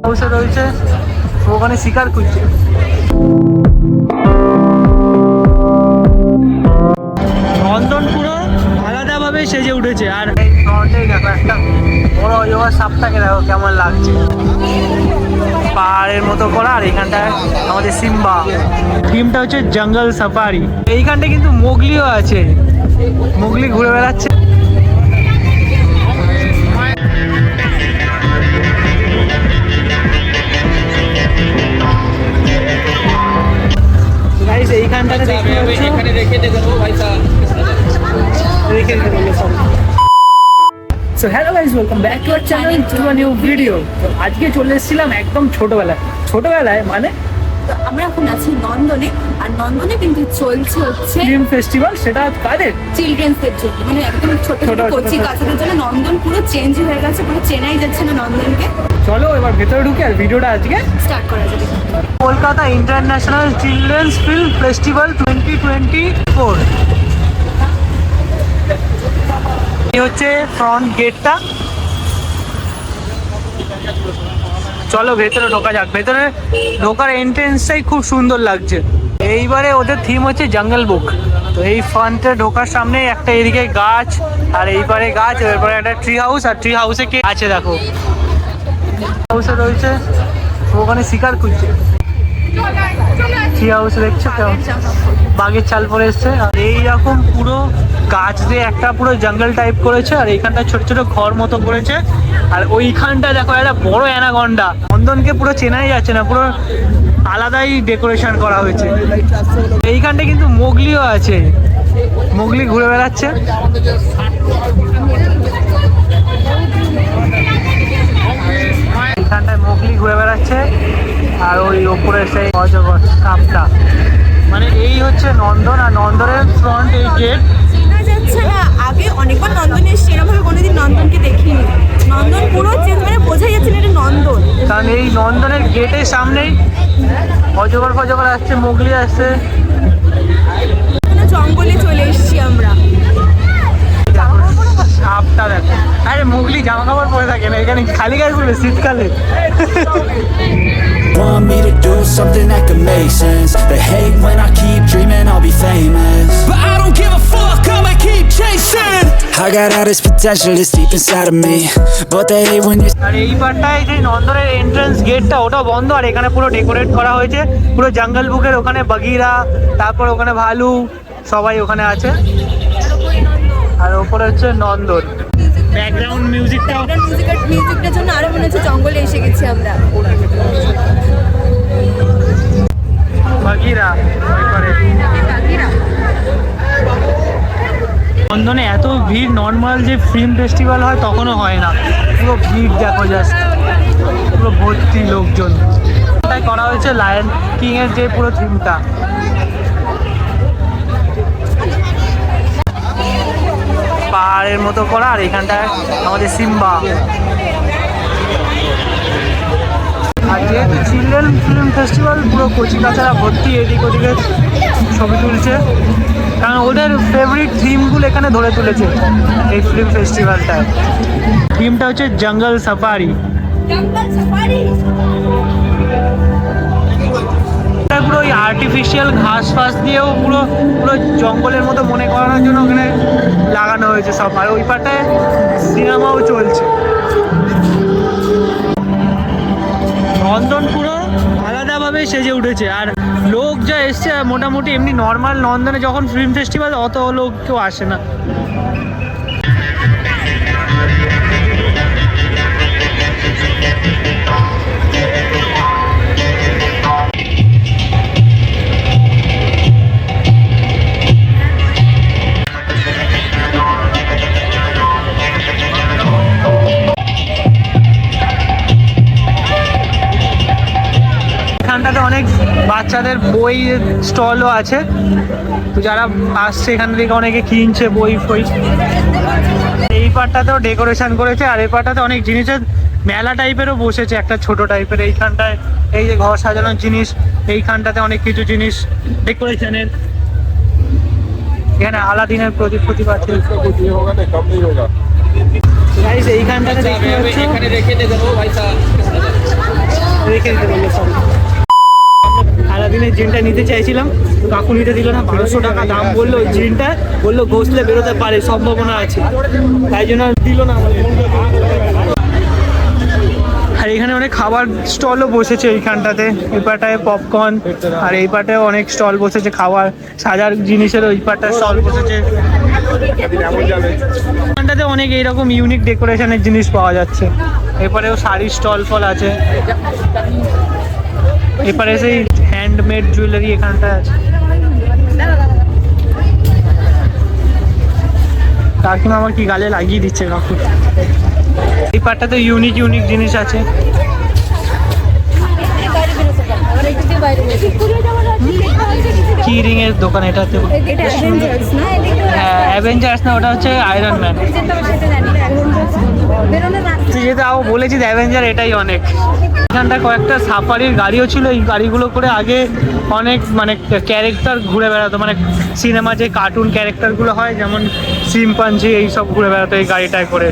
হাউসে রয়েছে, ওখানে শিকার করছে। নন্দন পুরো আলাদাভাবে সেজে উঠেছে। আর এই ফ্রন্টে দেখো একটা বড় অজগর সাপটাকে দেখো কেমন লাগছে, পাহাড়ের মতো করা। আর এইখানটায় আমাদের সিম্বা, থিমটা হচ্ছে জঙ্গল সাফারি। এইখানটা কিন্তু মোগলিও আছে, মোগলি ঘুরে বেড়াচ্ছে। এইখানটাতে so hello guys, welcome back to our channel to a new video. তো আজকে চলে এসেছিলাম একদম ছোটবেলায় মানে আমরা এখন আছি নন্দনে। আর নন্দনে কিন্তু চলছে হচ্ছে ফিল্ম ফেস্টিভ্যাল। সেটা কাদের? চিলড্রেন্সদের জন্য, মানে একদম ছোট ছোট কচি কাচাদের জন্য। নন্দন পুরো চেঞ্জ হয়ে গেছে, পুরো চেনাই যাচ্ছে না নন্দনকে। চলো এবার ভেতরে ঢুকে আর ভিডিওটা আজকে স্টার্ট করা যাবে। Kolkata international children's film festival 2024। এই হচ্ছে ফ্রন্ট গেটটা। চলো ভেতরে ঢোকা যাক। ভেতরে ঢোকার এন্ট্রেন্সটাই খুব সুন্দর লাগছে। এইবারে ওদের থিম হচ্ছে জঙ্গল বুক। তো এই ফ্রন্টে ঢোকার সামনে একটা এদিকে গাছ, আর এইবারে গাছ, এরপরে একটা ট্রি হাউস। আর ট্রি হাউসে কে আছে দেখো, হাউসে রয়েছে, ওখানে শিকার করছে। ট্রি হাউস দেখছো কেমন বাঘের চাল পরে এসছে। আর এইরকম পুরো গাছ দিয়ে একটা পুরো জঙ্গল টাইপ করেছে। আর এইখানটা ছোট ছোট ঘর মতো করেছে। আর ওইখানটা দেখো একটা বড় অ্যানাকন্ডা। নন্দনকে পুরো চেনাই যাচ্ছে না, পুরো আলাদাই ডেকোরেশন করা হয়েছে। এইখানটা কিন্তু মোগলিও আছে, মোগলি ঘুরে বেড়াচ্ছে। এইখানটায় মোগলি ঘুরে বেড়াচ্ছে। আর ওই ওপরে সেই অজগর সাপটা, মানে এই হচ্ছে নন্দন। আর নন্দনের ফ্রন্ট এই গেট। চেনা যাচ্ছে না, আগে অনেকবার নন্দনে এসেছি, এরকমভাবে কোনোদিন নন্দনকে দেখিনি। নন্দন পুরো চেঞ্জ, মানে বোঝাই যাচ্ছে না এটা নন্দন। কারণ এই নন্দনের গেটের সামনেই অজগর ফজগর আসছে, মোগলি আসছে। জঙ্গলে চলে এসেছি আমরা। সাপটা দেখো, আরে মোগলি জামা কাপড় পরে থাকে না, এখানে খালি গায়ে পড়বে শীতকালে। Want me to do something that could make sense. They hate when I keep dreaming I'll be famous, but I don't give a fuck, I'ma keep chasing. I got all this potential that's deep inside of me, but they hate when you. আর এই পারটায় যে নন্দনের entrance গেটটা ওটা বন্ধ। আর এখানে পুরো decorate করা হয়েছে, পুরো জঙ্গল বুকের। ওখানে বাগিরা, তারপর ওখানে ভালু, সবাই ওখানে আছে। আর ওপরে হচ্ছে নন্দন। ব্যাকগ্রাউন্ড মিউজিকটার জন্য আরো মনে হচ্ছে জঙ্গলে এসে গেছি আমরা। বাগিরা নন্দনে এত ভিড়, নর্মাল যে ফিল্ম ফেস্টিভ্যাল হয় তখনও হয় না। পুরো ভিড় দেখো, জাস্ট পুরো ভর্তি লোকজন। তাই করা হয়েছে লায়ন কিং এর যে পুরো থিমটা। পাহাড়ের মতো করা। আর এখানটায় আমাদের সিম্বা। আর যেহেতু চিলড্রেন ফিল্ম ফেস্টিভ্যাল, পুরো কচি কাচারা ভর্তি, এদিক ওদিকে ছবি তুলছে। কারণ ওদের ফেভারিট থিমগুলো এখানে ধরে তুলেছে এই ফিল্ম ফেস্টিভ্যালটায়। থিমটা হচ্ছে জঙ্গল সাফারি। পুরো ওই আর্টিফিশিয়াল ঘাস ফাস দিয়েও পুরো পুরো জঙ্গলের মতো মনে করানোর জন্য ওখানে লাগানো হয়েছে সব। আর ওই পাটায় সিনেমাও চলছে। নন্দন পুরো আলাদাভাবে সেজে উঠেছে। আর লোক যা এসছে, মোটামুটি এমনি নর্মাল নন্দনে যখন ফিল্ম ফেস্টিভ্যাল অত লোক কেউ আসে না। এখানটাতে অনেক বাচ্চাদের বই স্টলও আছে। তো যারা আসছে এখান থেকে অনেকে কিনছে বই ফই। এই পার্টটাতেও ডেকোরেশন করেছে। আর এই পার্টটাতে অনেক জিনিসের মেলা টাইপেরও বসেছে, একটা ছোট টাইপের। এইখানটায় এই যে ঘর সাজানোর জিনিস, এইখানটাতে অনেক কিছু জিনিস ডেকোরেশনের। এখানে আলাদিনের প্রদীপ আছে। এইখানটাতে দেখতে পাচ্ছ রেখে দিতে বললো সব। সারাদিনের জিনটা নিতে চাইছিলাম, কাকু নিতে দিল না, 1200 টাকা দাম বললো ওই জিনটা, বললো ঘষলে বেরোতে পারে, সম্ভাবনা আছে, তাই জন্য দিল না আমাদের। আর এখানে অনেক খাবার স্টলও বসেছে এইখানটাতে, এই পাটায় পপকর্ন, আর এই পাটায় অনেক স্টল বসেছে খাবার সাজার জিনিসের, ওই পাটায় স্টল বসেছে। এখানটাতে অনেক এইরকম ইউনিক ডেকোরেশনের জিনিস পাওয়া যাচ্ছে। এরপরেও শাড়ির স্টল ফল আছে, এরপরে সেই হ্যান্ডমেড জুয়েলারি এখানটা আছে। কাকিমা আমার কি গালে লাগিয়ে দিচ্ছে কাকু। এই পাটটাতে ইউনিক ইউনিক জিনিস আছে। কি রিং এর দোকান এটাতে? হ্যাঁ অ্যাভেঞ্জার্স না, ওটা হচ্ছে আয়রন ম্যান। তুই যেটা বলেছিস অ্যাভেঞ্জার, এটাই অনেক। এখানটা কয়েকটা সাফারির গাড়িও ছিল, এই গাড়িগুলো করে আগে অনেক মানে ক্যারেক্টার ঘুরে বেড়াতো, মানে সিনেমা যে কার্টুন ক্যারেক্টারগুলো হয় যেমন সিম্পাঞ্জি, এইসব ঘুরে বেড়াতো এই গাড়িটায় করে।